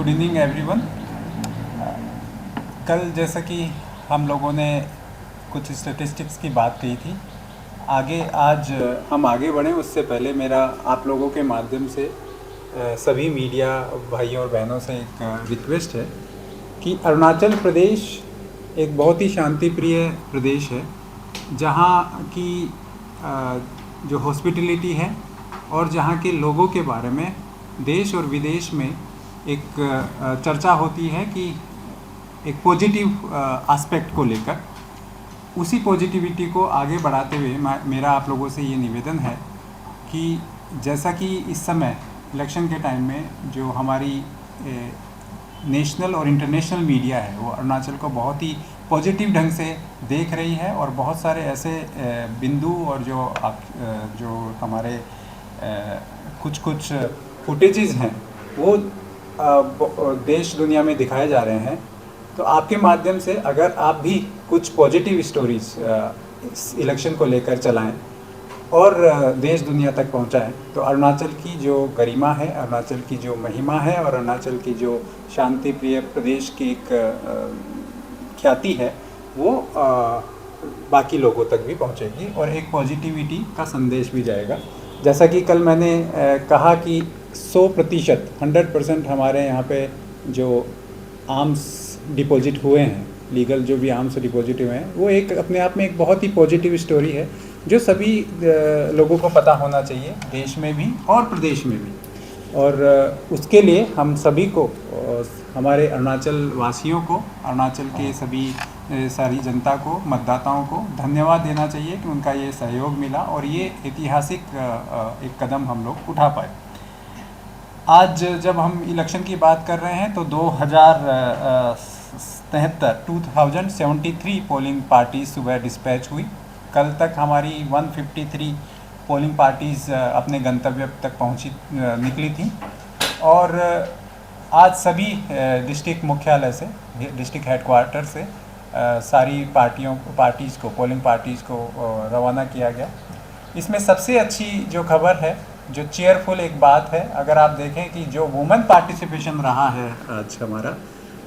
Good evening everyone. कल जैसा कि हम लोगों ने कुछ स्टैटिस्टिक्स की बात कही थी, आज हम आगे बढ़ें उससे पहले मेरा आप लोगों के माध्यम से सभी मीडिया भाइयों और बहनों से एक रिक्वेस्ट है कि अरुणाचल प्रदेश एक बहुत ही शांति प्रिय प्रदेश है, जहाँ की जो हॉस्पिटलिटी है और जहाँ के लोगों के बारे में देश और विदेश में एक चर्चा होती है कि एक पॉजिटिव एस्पेक्ट को लेकर, उसी पॉजिटिविटी को आगे बढ़ाते हुए मेरा आप लोगों से ये निवेदन है कि जैसा कि इस समय इलेक्शन के टाइम में जो हमारी नेशनल और इंटरनेशनल मीडिया है वो अरुणाचल को बहुत ही पॉजिटिव ढंग से देख रही है, और बहुत सारे ऐसे बिंदु और जो हमारे कुछ फुटेजेस हैं वो देश दुनिया में दिखाए जा रहे हैं। तो आपके माध्यम से अगर आप भी कुछ पॉजिटिव स्टोरीज इस इलेक्शन को लेकर चलाएं और देश दुनिया तक पहुंचाएं, तो अरुणाचल की जो गरिमा है, अरुणाचल की जो महिमा है और अरुणाचल की जो शांति प्रिय प्रदेश की एक ख्याति है वो बाकी लोगों तक भी पहुंचेगी और एक पॉजिटिविटी का संदेश भी जाएगा। जैसा कि कल मैंने कहा कि 100% हमारे यहाँ पे जो आर्म्स डिपॉजिट हुए हैं, लीगल जो भी आर्म्स डिपॉजिट हुए हैं, वो एक अपने आप में एक बहुत ही पॉजिटिव स्टोरी है जो सभी लोगों को पता होना चाहिए, देश में भी और प्रदेश में भी। और उसके लिए हम सभी को, हमारे अरुणाचल वासियों को, अरुणाचल के सभी सारी जनता को, मतदाताओं को धन्यवाद देना चाहिए कि उनका ये सहयोग मिला और ये ऐतिहासिक एक कदम हम लोग उठा पाए। आज जब हम इलेक्शन की बात कर रहे हैं तो 2073 पोलिंग पार्टीज सुबह डिस्पैच हुई। कल तक हमारी 153 पोलिंग पार्टीज़ अपने गंतव्य तक निकली थी, और आज सभी डिस्ट्रिक्ट मुख्यालय से, डिस्ट्रिक्ट हेडक्वार्टर से सारी पार्टीज़ को, पोलिंग पार्टीज़ को रवाना किया गया। इसमें सबसे अच्छी जो खबर है, जो चेयरफुल एक बात है, अगर आप देखें कि जो वुमेन पार्टिसिपेशन रहा है आज हमारा,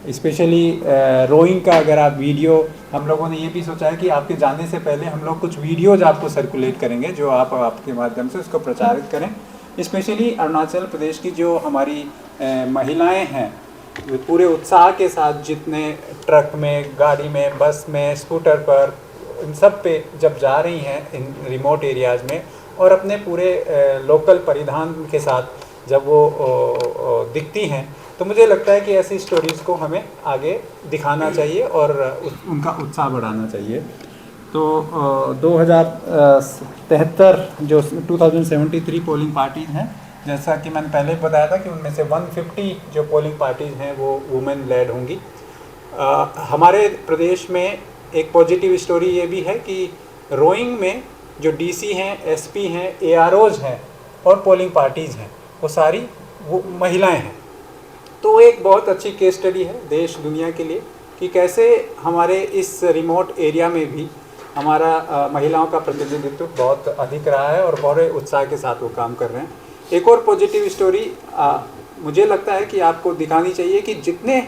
स्पेशली रोइंग का अगर आप वीडियो, हम लोगों ने ये भी सोचा है कि आपके जाने से पहले हम लोग कुछ वीडियोज आपको सर्कुलेट करेंगे जो आप आपके माध्यम से उसको प्रचारित करें। स्पेशली अरुणाचल प्रदेश की जो हमारी महिलाएं हैं, पूरे उत्साह के साथ जितने ट्रक में, गाड़ी में, बस में, स्कूटर पर, इन सब पे जब जा रही हैं इन रिमोट एरियाज़ में, और अपने पूरे लोकल परिधान के साथ जब वो दिखती हैं, तो मुझे लगता है कि ऐसी स्टोरीज़ को हमें आगे दिखाना चाहिए और उनका उत्साह बढ़ाना चाहिए। तो 2073 जो 2073 पोलिंग पार्टीज़ हैं, जैसा कि मैंने पहले बताया था कि उनमें से 150 जो पोलिंग पार्टीज़ हैं वो वुमेन लेड होंगी। हमारे प्रदेश में एक पॉजिटिव स्टोरी ये भी है कि रोइंग में जो डीसी हैं, एसपी हैं, एआरओज हैं और पोलिंग पार्टीज़ हैं, वो सारी वो महिलाएं हैं। तो एक बहुत अच्छी केस स्टडी है देश दुनिया के लिए कि कैसे हमारे इस रिमोट एरिया में भी हमारा महिलाओं का प्रतिनिधित्व बहुत अधिक रहा है और बड़े उत्साह के साथ वो काम कर रहे हैं। एक और पॉजिटिव स्टोरी मुझे लगता है कि आपको दिखानी चाहिए कि जितने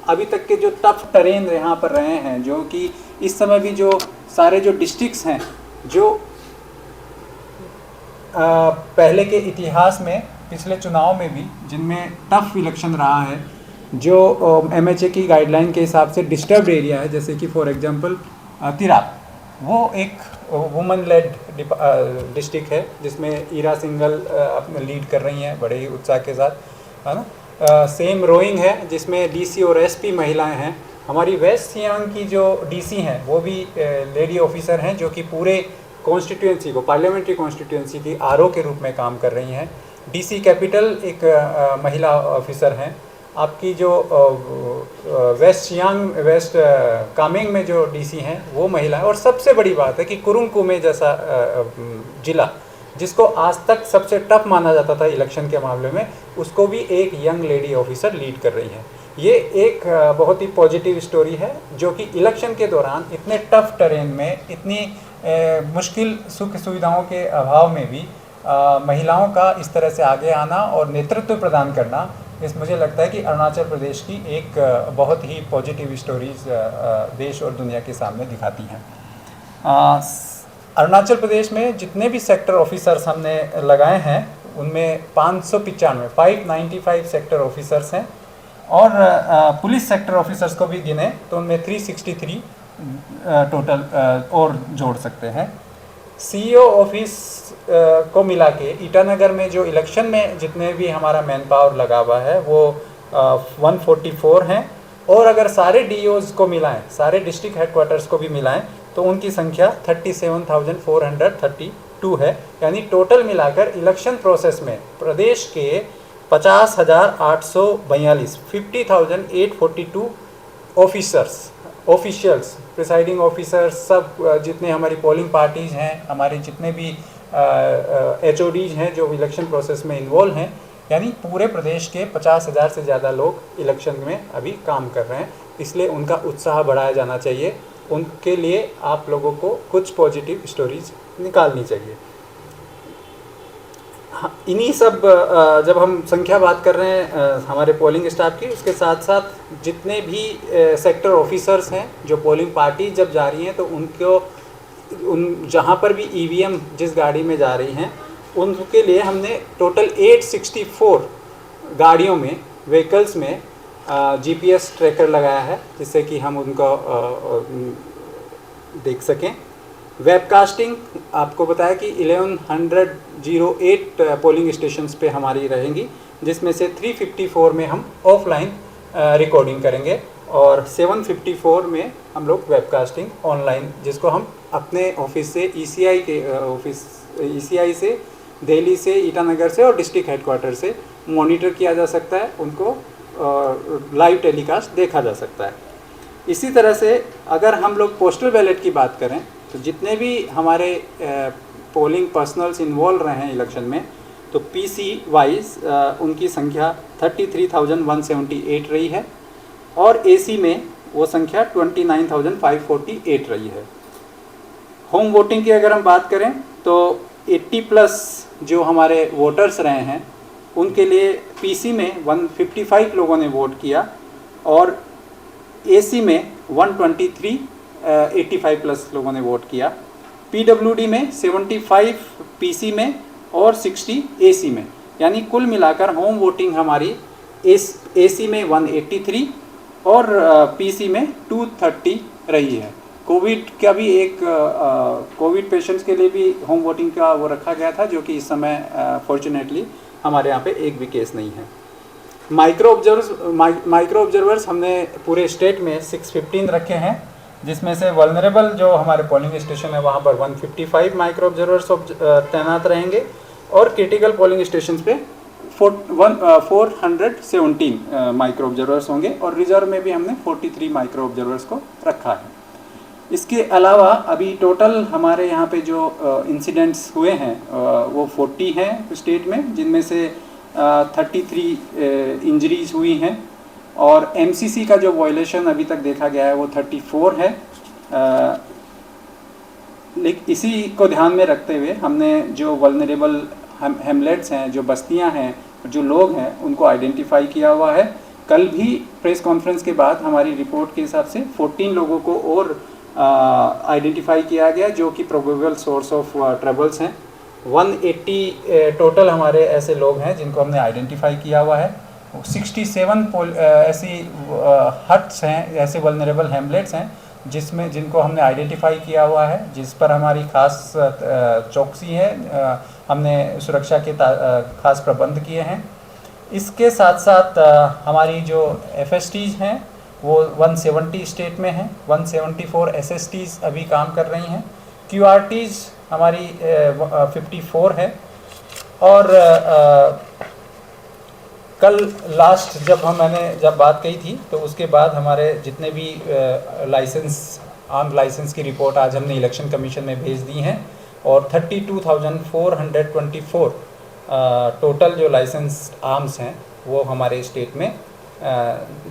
अभी तक के जो टफ टेरेन यहाँ पर रहे हैं, जो कि इस समय भी जो सारे जो डिस्ट्रिक्ट्स हैं, जो पहले के इतिहास में, पिछले चुनाव में भी जिनमें टफ इलेक्शन रहा है, जो एमएचए की गाइडलाइन के हिसाब से डिस्टर्ब्ड एरिया है, जैसे कि फॉर एग्जांपल तिराप, वो एक वुमेन लेड डिस्ट्रिक्ट है जिसमें ईरा सिंघल अपने लीड कर रही हैं बड़े ही उत्साह के साथ, है ना। सेम रोइंग है जिसमें डीसी और एसपी महिलाएं हैं। हमारी वेस्ट सियांग की जो डीसी हैं वो भी लेडी ऑफिसर हैं, जो कि पूरे कॉन्स्टिट्यूंसी को, पार्लियामेंट्री कॉन्स्टिट्यूंसी की आरओ के रूप में काम कर रही हैं। डीसी कैपिटल एक महिला ऑफिसर हैं। आपकी जो वेस्ट कामेंग में जो डीसी हैं वो महिला है। और सबसे बड़ी बात है कि कुरुंग कुमे जैसा जिला, जिसको आज तक सबसे टफ माना जाता था इलेक्शन के मामले में, उसको भी एक यंग लेडी ऑफिसर लीड कर रही है। ये एक बहुत ही पॉजिटिव स्टोरी है, जो कि इलेक्शन के दौरान इतने टफ टेरेन में, इतनी मुश्किल सुख सुविधाओं के अभाव में भी महिलाओं का इस तरह से आगे आना और नेतृत्व प्रदान करना, इस मुझे लगता है कि अरुणाचल प्रदेश की एक बहुत ही पॉजिटिव स्टोरीज देश और दुनिया के सामने दिखाती हैं। अरुणाचल प्रदेश में जितने भी सेक्टर ऑफिसर्स हमने लगाए हैं उनमें 595 सेक्टर ऑफिसर्स हैं, और पुलिस सेक्टर ऑफिसर्स को भी गिने तो उनमें 363 टोटल और जोड़ सकते हैं। सीईओ ऑफिस को मिला के ईटानगर में जो इलेक्शन में जितने भी हमारा मैन पावर लगा हुआ है वो 144 हैं, और अगर सारे डीओज को मिलाएं, सारे डिस्ट्रिक्ट हेडक्वार्टर्स को भी मिलाएं तो उनकी संख्या 37,432 है। यानी टोटल मिलाकर इलेक्शन प्रोसेस में प्रदेश के 50,842 50,842 ऑफिशियल्स, प्रिसाइडिंग ऑफिसर्स, सब जितने हमारी पोलिंग पार्टीज़ हैं, हमारे जितने भी HODs हैं जो इलेक्शन प्रोसेस में इन्वॉल्व हैं, यानी पूरे प्रदेश के 50,000 से ज़्यादा लोग इलेक्शन में अभी काम कर रहे हैं। इसलिए उनका उत्साह बढ़ाया जाना चाहिए। उनके लिए आप लोगों को कुछ पॉजिटिव स्टोरीज निकालनी चाहिए। हाँ, इन्हीं सब जब हम संख्या बात कर रहे हैं हमारे पोलिंग स्टाफ की, उसके साथ साथ जितने भी सेक्टर ऑफिसर्स हैं जो पोलिंग पार्टी जब जा रही हैं तो उनको जहाँ पर भी EVM जिस गाड़ी में जा रही हैं उनके लिए हमने टोटल 864 गाड़ियों में, व्हीकल्स में GPS ट्रैकर लगाया है जिससे कि हम उनको देख सकें। वेबकास्टिंग आपको बताया कि 1108 पोलिंग स्टेशंस पे हमारी रहेंगी, जिसमें से 354 में हम ऑफलाइन रिकॉर्डिंग करेंगे और 754 में हम लोग वेबकास्टिंग ऑनलाइन, जिसको हम अपने ऑफिस से ECI के ऑफिस ECI से, दिल्ली से, ईटानगर से और डिस्ट्रिक्ट हेडक्वार्टर से मॉनिटर किया जा सकता है, उनको लाइव टेलीकास्ट देखा जा सकता है। इसी तरह से अगर हम लोग पोस्टल बैलेट की बात करें तो जितने भी हमारे पोलिंग पर्सनल्स इन्वॉल्व रहे हैं इलेक्शन में, तो PC वाइज उनकी संख्या 33,178 रही है, और AC में वो संख्या 29,548 रही है। होम वोटिंग की अगर हम बात करें तो 80+ जो हमारे वोटर्स रहे हैं उनके लिए PC में 155 लोगों ने वोट किया, और AC में 123 85+ लोगों ने वोट किया। PWD में 75 PC में और 60 AC में, यानी कुल मिलाकर होम वोटिंग हमारी AC में 183 और PC में 230 रही है। कोविड का भी एक कोविड पेशेंट्स के लिए भी होम वोटिंग का वो रखा गया था, जो कि इस समय फॉर्चुनेटली हमारे यहाँ पे एक भी केस नहीं है। माइक्रो ऑब्जर्वर्स हमने पूरे स्टेट में 615 रखे हैं, जिसमें से वल्नरेबल जो हमारे पोलिंग स्टेशन है वहाँ पर 155 माइक्रो ऑब्जर्वर्स तैनात रहेंगे, और क्रिटिकल पोलिंग स्टेशन पे 417 माइक्रो ऑब्जर्वर्स होंगे, और रिजर्व में भी हमने 43 माइक्रो ऑब्जर्वर्स को रखा है। इसके अलावा अभी टोटल हमारे यहाँ पे जो इंसिडेंट्स हुए हैं वो 40 हैं स्टेट में, जिनमें से 33 इंजरीज हुई हैं, और MCC का जो वायलेशन अभी तक देखा गया है वो 34 है। लेकिन इसी को ध्यान में रखते हुए हमने जो वल्नरेबल हेमलेट्स हैं, जो बस्तियां हैं, जो लोग हैं, उनको आइडेंटिफाई किया हुआ है। कल भी प्रेस कॉन्फ्रेंस के बाद हमारी रिपोर्ट के हिसाब से 14 लोगों को और आइडेंटिफाई किया गया जो कि प्रोबेबल सोर्स ऑफ ट्रबल्स हैं। 180 टोटल हमारे ऐसे लोग हैं जिनको हमने आइडेंटिफाई किया हुआ है। 67 ऐसी हट्स हैं, ऐसे वल्नरेबल हैमलेट्स हैं जिनको हमने आइडेंटिफाई किया हुआ है, जिस पर हमारी खास चौकसी है, हमने सुरक्षा के खास प्रबंध किए हैं। इसके साथ साथ हमारी जो FSTs हैं वो 170 स्टेट में हैं, 174 SSTs अभी काम कर रही हैं, QRTs हमारी 54 है, और कल लास्ट मैंने जब बात कही थी तो उसके बाद हमारे जितने भी आर्म लाइसेंस की रिपोर्ट आज हमने इलेक्शन कमीशन में भेज दी हैं, और 32,424 टोटल जो लाइसेंस आर्म्स हैं वो हमारे स्टेट में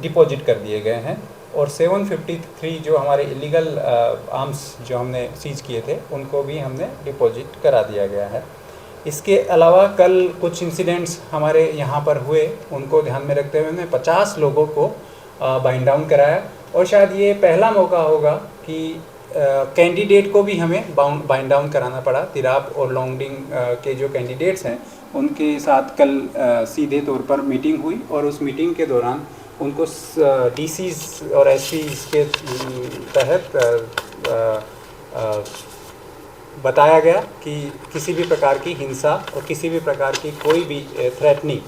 डिपॉजिट कर दिए गए हैं, और 753 जो हमारे इलीगल आर्म्स जो हमने सीज किए थे उनको भी हमने डिपॉजिट करा दिया गया है। इसके अलावा कल कुछ इंसिडेंट्स हमारे यहाँ पर हुए, उनको ध्यान में रखते हुए हमने 50 लोगों को बाइंड डाउन कराया। और शायद ये पहला मौका होगा कि कैंडिडेट को भी हमें बाइंड डाउन कराना पड़ा। तिराप और लोंगडिंग के जो कैंडिडेट्स हैं उनके साथ कल सीधे तौर पर मीटिंग हुई, और उस मीटिंग के दौरान उनको डीसीज और एसपीज के तहत बताया गया कि किसी भी प्रकार की हिंसा और किसी भी प्रकार की कोई भी थ्रेटनिंग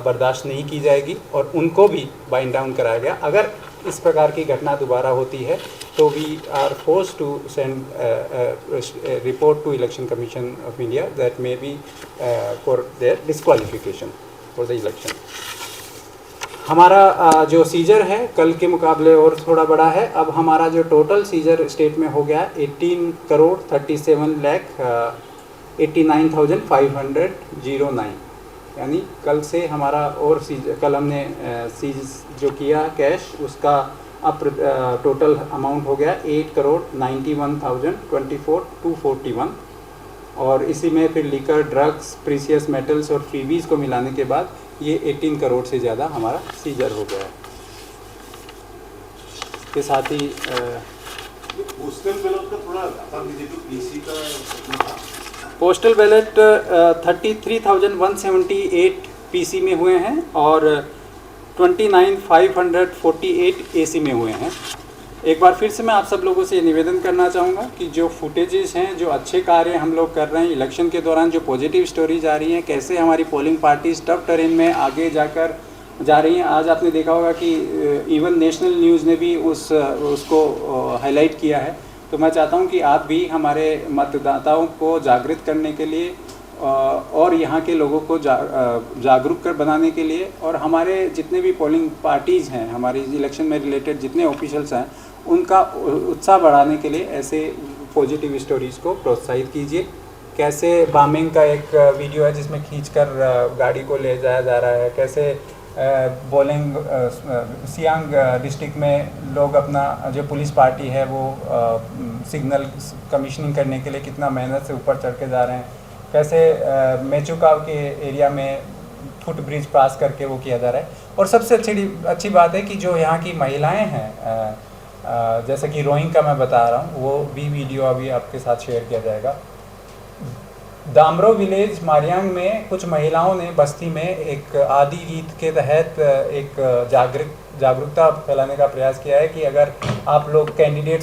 बर्दाश्त नहीं की जाएगी, और उनको भी बाइंड डाउन कराया गया। अगर इस प्रकार की घटना दोबारा होती है तो we are force to send report to election commission of India that may be for their disqualification for the election. हमारा जो सीजर है कल के मुकाबले और थोड़ा बड़ा है। अब हमारा जो टोटल सीजर स्टेट में हो गया 18,37,89,509, यानी कल से हमारा और कल हमने सीज जो किया कैश उसका अब टोटल अमाउंट हो गया 8,91,024,241, और इसी में फिर लिकर, ड्रग्स, प्रीसियस मेटल्स और फ्रीबीज को मिलाने के बाद ये 18 करोड़ से ज़्यादा हमारा सीजर हो गया है। के साथ ही पोस्टल बैलेट का थोड़ा बता दीजिए कि पीसी का पोस्टल बैलेट 33,178 पीसी में हुए हैं और 29,548 एसी में हुए हैं। एक बार फिर से मैं आप सब लोगों से ये निवेदन करना चाहूँगा कि जो फुटेजेस हैं, जो अच्छे कार्य हम लोग कर रहे हैं इलेक्शन के दौरान, जो पॉजिटिव स्टोरीज आ रही हैं, कैसे हमारी पोलिंग पार्टीज टफ टेरेन में आगे जाकर जा रही हैं। आज आपने देखा होगा कि इवन नेशनल न्यूज़ ने भी उसको हाईलाइट किया है। तो मैं चाहता हूं कि आप भी हमारे मतदाताओं को जागृत करने के लिए और यहाँ के लोगों को जागरूक कर बनाने के लिए, और हमारे जितने भी पोलिंग पार्टीज़ हैं, हमारे इलेक्शन में रिलेटेड जितने ऑफिशियल्स हैं, उनका उत्साह बढ़ाने के लिए ऐसे पॉजिटिव स्टोरीज़ को प्रोत्साहित कीजिए। कैसे बामिंग का एक वीडियो है जिसमें खींचकर गाड़ी को ले जाया जा रहा है, कैसे बोलिंग सियांग डिस्ट्रिक्ट में लोग अपना जो पुलिस पार्टी है वो सिग्नल कमीशनिंग करने के लिए कितना मेहनत से ऊपर चढ़ के जा रहे हैं, कैसे मेचुकाव के एरिया में फुट ब्रिज पास करके वो किया जा रहा है। और सबसे अच्छी बात है कि जो यहाँ की महिलाएं हैं, जैसे कि रोइंग का मैं बता रहा हूँ, वो भी वीडियो अभी आपके साथ शेयर किया जाएगा। दामरो विलेज मारियांग में कुछ महिलाओं ने बस्ती में एक आदि गीत के तहत एक जागरूकता फैलाने का प्रयास किया है कि अगर आप लोग कैंडिडेट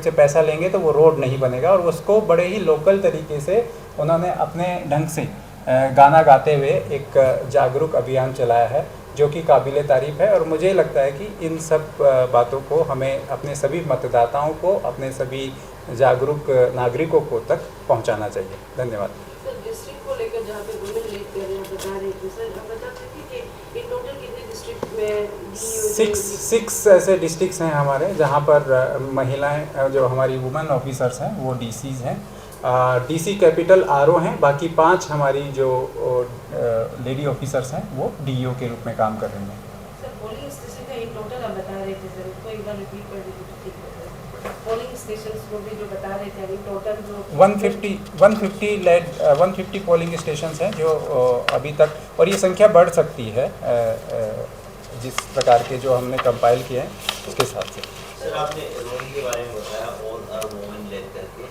से पैसा लेंगे तो वो रोड नहीं बनेगा, और उसको बड़े ही लोकल तरीके से उन्होंने अपने ढंग से गाना गाते हुए एक जागरूक अभियान चलाया है, जो कि काबिले तारीफ़ है। और मुझे लगता है कि इन सब बातों को हमें अपने सभी मतदाताओं को, अपने सभी जागरूक नागरिकों को तक पहुंचाना चाहिए। धन्यवाद। सर, डिस्ट्रिक्ट को लेकर जहाँ पे वुमेन लीड कर रहे हैं, बता रहे थे सर, आप बता सकते हैं कि इन टोटल कितने डिस्ट्रिक्ट में 6 ऐसे डिस्ट्रिक्ट्स हैं हमारे जहाँ पर महिलाएं, जो हमारी वुमेन ऑफिसर्स हैं वो डीसीज हैं। डीसी कैपिटल आरओ हैं, बाकी 5 हमारी जो लेडी ऑफिसर्स हैं वो डीईओ के रूप में काम कर रही हैं। सर, पोलिंग स्टेशन का इन टोटल आप बता रहे थे सर, उसको एक बार रिपीट कर दीजिए तो ठीक है। पोलिंग स्टेशंस को भी जो बता रहे थे, इन टोटल जो 150 पोलिंग स्टेशंस हैं जो अभी तक, और ये संख्या बढ़ सकती है जिस प्रकार के जो हमने कंपाइल किए हैं उसके हिसाब से। सर, आपने रोइंग के बारे में बताया, ऑल आर वुमेन लेड करके,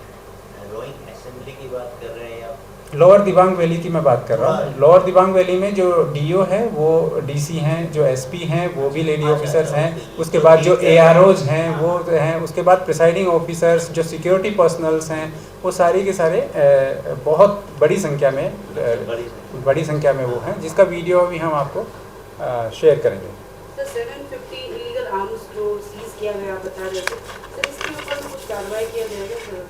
रोइंग असेंबली की बात कर रहे हैं आप? लोअर दिबांग वैली की मैं बात कर रहा हूँ। लोअर दिबांग वैली में जो डीओ है वो डीसी हैं, जो एसपी हैं वो भी लेडी ऑफिसर्स हैं, उसके बाद जो एआरओज हैं वो हैं, उसके बाद प्रिसाइडिंग ऑफिसर्स, जो सिक्योरिटी पर्सनल्स हैं, वो सारे के सारे बहुत बड़ी संख्या में वो हैं, जिसका वीडियो भी हम आपको शेयर करेंगे। सर, 750 इलीगल आर्म्स जो सीज किया गया बता रहे थे सर, इसके ऊपर कुछ कार्रवाई किया जाएगा सर?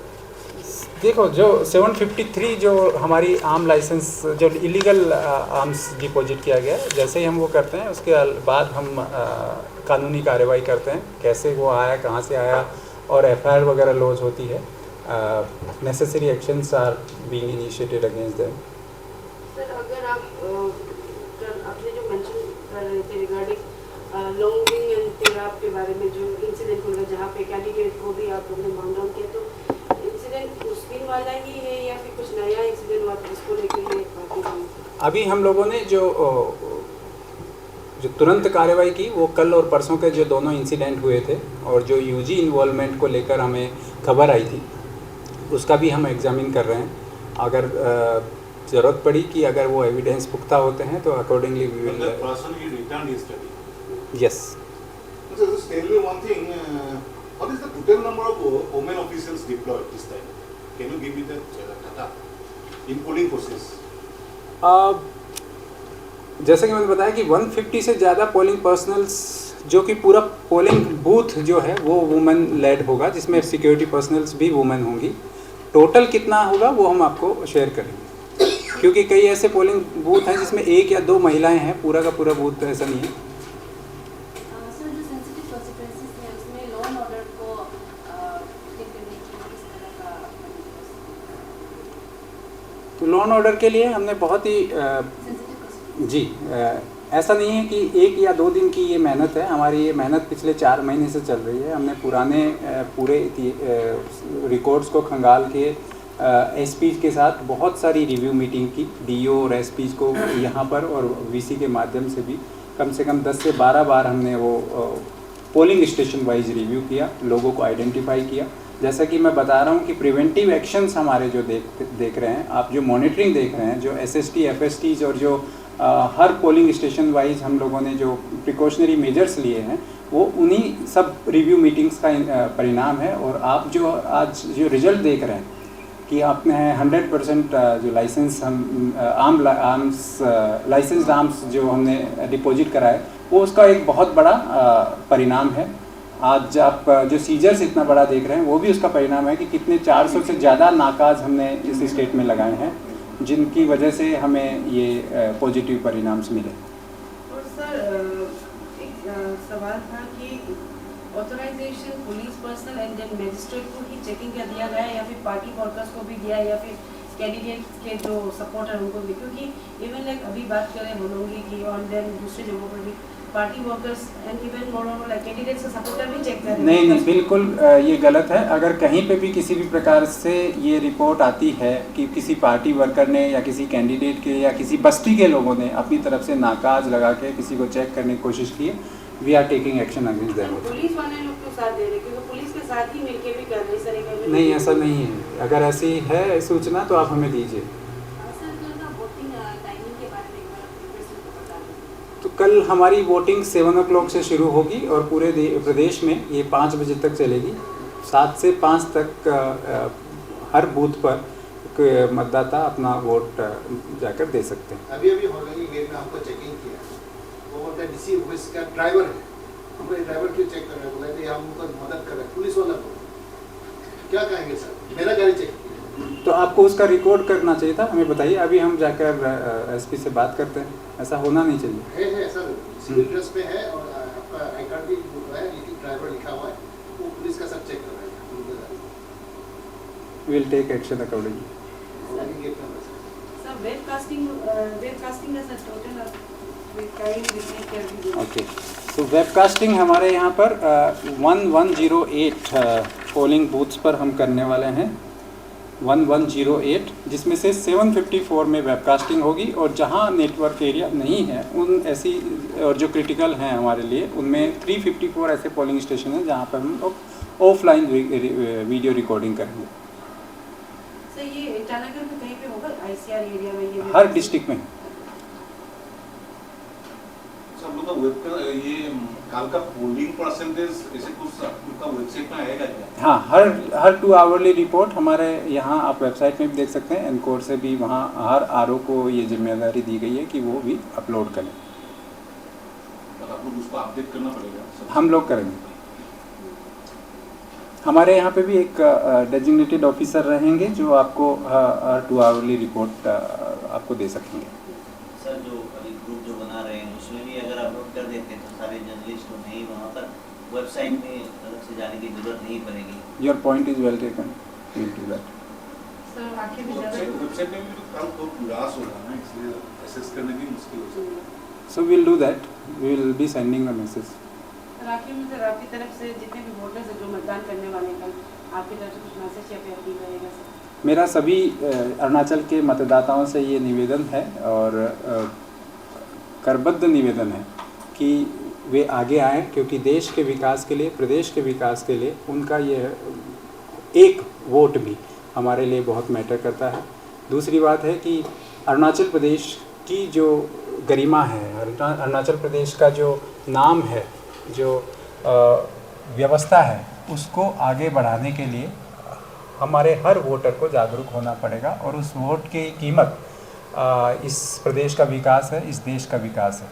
देखो, जो 753 जो हमारी आर्म लाइसेंस, जो इलीगल आर्म्स डिपॉजिट किया गया, जैसे ही हम वो करते हैं उसके बाद हम कानूनी कार्रवाई करते हैं, कैसे वो आया, कहाँ से आया, और एफआईआर वगैरह लॉन्च होती है। Necessary actions are being initiated against them. Sir, अगर आपने जो मेंशन कर रहे थे रिगार्डिंग लोंगडिंग एंड तिराप के बारे में जो इंसिडेंट हुआ जहाँ पे कैंडिडेट को भी आप लोगों ने बाउंड डाउन किया, तो इंसिडेंट उस दिन वाला ही है या फिर कुछ नया इंसिडेंट हुआ तो अभी हम लोगों ने जो तुरंत कार्रवाई की वो कल और परसों के जो दोनों इंसिडेंट हुए थे और जो यूजी इन्वॉल्वमेंट को लेकर हमें खबर आई थी उसका भी हम एग्जामिन कर रहे हैं। अगर ज़रूरत पड़ी कि अगर वो एविडेंस पुख्ता होते हैं तो accordingly we But will the person he returned yesterday. Yes. So just tell me one thing. What is the total number of women officials deployed this time? Can you give me that data in polling process? जैसे कि मैंने बताया कि 150 से ज़्यादा polling personnels जो कि पूरा पोलिंग बूथ जो है वो वुमेन लेड होगा, जिसमें सिक्योरिटी पर्सनल्स भी वुमेन होंगी। टोटल कितना होगा वो हम आपको शेयर करेंगे, क्योंकि कई ऐसे पोलिंग बूथ हैं जिसमें 1 या 2 महिलाएं हैं, पूरा का पूरा बूथ ऐसा नहीं है। सर जो सेंसिटिव कॉन्सिक्वेंसेस है उसमें लॉ एंड ऑर्डर को प्रोटेक्ट करने के लिए किस तरह का तो लॉ एंड ऑर्डर के लिए हमने बहुत ही जी ऐसा नहीं है कि 1 या 2 दिन की ये मेहनत है, हमारी ये मेहनत पिछले 4 महीने से चल रही है। हमने पुराने पूरे रिकॉर्ड्स को खंगाल के एसपी के साथ बहुत सारी रिव्यू मीटिंग की, डीओ और एसपी को यहाँ पर और वीसी के माध्यम से भी कम से कम 10 से 12 बार हमने वो पोलिंग स्टेशन वाइज रिव्यू किया, लोगों को आइडेंटिफाई किया। जैसा कि मैं बता रहा हूँ कि प्रिवेंटिव एक्शंस हमारे जो देख रहे हैं आप, जो मॉनिटरिंग देख रहे हैं, जो एसएसटी एफएसटीज और जो हर पोलिंग स्टेशन वाइज हम लोगों ने जो प्रिकॉशनरी मेजर्स लिए हैं वो उन्हीं सब रिव्यू मीटिंग्स का परिणाम है। और आप जो आज जो रिजल्ट देख रहे हैं कि आपने 100% जो लाइसेंस हम लाइसेंस्ड आर्म्स जो हमने डिपॉजिट कराए वो उसका एक बहुत बड़ा परिणाम है। आज आप जो सीजर्स इतना बड़ा देख रहे हैं वो भी उसका परिणाम है कि कितने 400 से ज़्यादा नाकाज हमने इस स्टेट में लगाए हैं, जिनकी वजह से हमें ये पॉजिटिव परिणाम मिले। और सर एक सवाल था कि authorization police personnel and then magistrate को ही चेकिंग का दिया गया है या फिर पार्टी वर्कर्स को भी दिया है या फिर कैंडिडेट्स के जो सपोर्टर उनको भी, क्योंकि इवन लाइक अभी बात करें बोलूँगी कि और देन दूसरे जगहों पर भी party workers and even more like candidates का सपोर्टर भी चेक कर रहे हैं। नहीं, बिल्कुल ये गलत है। अगर कहीं पे भी किसी भी प्रकार से ये रिपोर्ट आती है कि किसी पार्टी वर्कर ने या किसी कैंडिडेट के या किसी बस्ती के लोगों ने अपनी तरफ से नाकाज लगा के किसी को चेक करने की कोशिश की है, we are taking action against them. Police वाले लोग तो साथ दे रहे हैं क्योंकि पुलिस के साथ ही मिलके भी कर रहे हैं सर। नहीं, ऐसा नहीं है। अगर ऐसी है सूचना तो आप हमें दीजिए। सर जो ना वोटिंग टाइमिंग के बारे में एक बार प्रिपरेशन को बता दें। तो कल हमारी वोटिंग 7 o'clock से शुरू होगी और पूरे प्रदेश में ये 5 बजे तक चलेगी। 7 से 5 तक हर बूथ पर मतदाता अपना वोट जाकर दे सकते हैं। अभी हॉर्निंग गेट में हमको चेकिंग किया, वो बोलता है डीसी ऑफिस का ड्राइवर है, हमको ये ड्राइवर क्यों चेक कर रहा है, बोला कि हम उनको मदद कर रहे हैं। पुलिस वाला को क्या कहेंगे सर, मेरा गाड़ी चेक किया तो आपको उसका रिकॉर्ड करना चाहिए था, हमें बताइए। अभी हम जाकर एसपी से बात करते हैं, ऐसा होना नहीं चाहिए। है सर, सिविल ड्रेस पे है और आपका आई कार्ड भी है, लेकिन ड्राइवर लिखा हुआ है, वो पुलिस का सब चेक कर रहा है। Will take action accordingly. हॉर्निंग गेट में सर वेबकास्टिंग का सर टोटल ओके, तो वेबकास्टिंग हमारे यहाँ पर 1108 पोलिंग बूथ्स पर हम करने वाले हैं, 1108, जिसमें से 754 में वेबकास्टिंग होगी और जहाँ नेटवर्क एरिया नहीं है उन ऐसी और जो क्रिटिकल हैं हमारे लिए उनमें 354 ऐसे पोलिंग स्टेशन हैं जहाँ पर हम लोग ऑफलाइन वीडियो रिकॉर्डिंग करेंगे। सर ये ईटानगर में कहीं पे होगा आईसीआर एरिया में? ये हर डिस्ट्रिक्ट में। हम लोग का वेब का ये काल का पोलिंग परसेंटेज ऐसे कुछ आपका वेबसाइट में आएगा क्या? हाँ, हर 2 आवरली रिपोर्ट हमारे यहाँ आप वेबसाइट में भी देख सकते हैं। एनकोर से भी वहाँ हर आरओ को ये जिम्मेदारी दी गई है कि वो भी अपलोड करें। तो आप लोग उसको अपडेट करना पड़ेगा? हम लोग करेंगे। हमारे यहाँ पे भी एक डेजिग्नेटेड ऑफिसर रहेंगे जो आपको हर 2 आवरली रिपोर्ट आपको दे सकेंगे। सर जो अभी ग्रुप जो बना रहे हैं उसमें भी अगर अपलोड कर देते हैं तो सारे जर्नलिस्ट को नहीं वहाँ पर वेबसाइट में अलग से जाने की जरूरत नहीं पड़ेगी। Your point is well taken, we will do that. Sir आखिर में वेबसाइट में भी तो काम बहुत उदास हो रहा है ना, इसलिए एक्सेस करने की मुश्किल हो सकती है। So will do that, we will be sending a message. Sir आखिर में सर आपकी तरफ से जितने भी वोटर्स हैं जो मतदान करने वाले हैं कल, आपकी तरफ से कुछ मैसेज या फिर अपील रहेगा सर? मेरा सभी अरुणाचल के मतदाताओं से ये निवेदन है और करबद्ध निवेदन है कि वे आगे आएँ, क्योंकि देश के विकास के लिए, प्रदेश के विकास के लिए उनका ये एक वोट भी हमारे लिए बहुत मैटर करता है। दूसरी बात है कि अरुणाचल प्रदेश की जो गरिमा है, अरुणाचल प्रदेश का जो नाम है, जो व्यवस्था है, उसको आगे बढ़ाने के लिए हमारे हर वोटर को जागरूक होना पड़ेगा और उस वोट की कीमत इस प्रदेश का विकास है, इस देश का विकास है।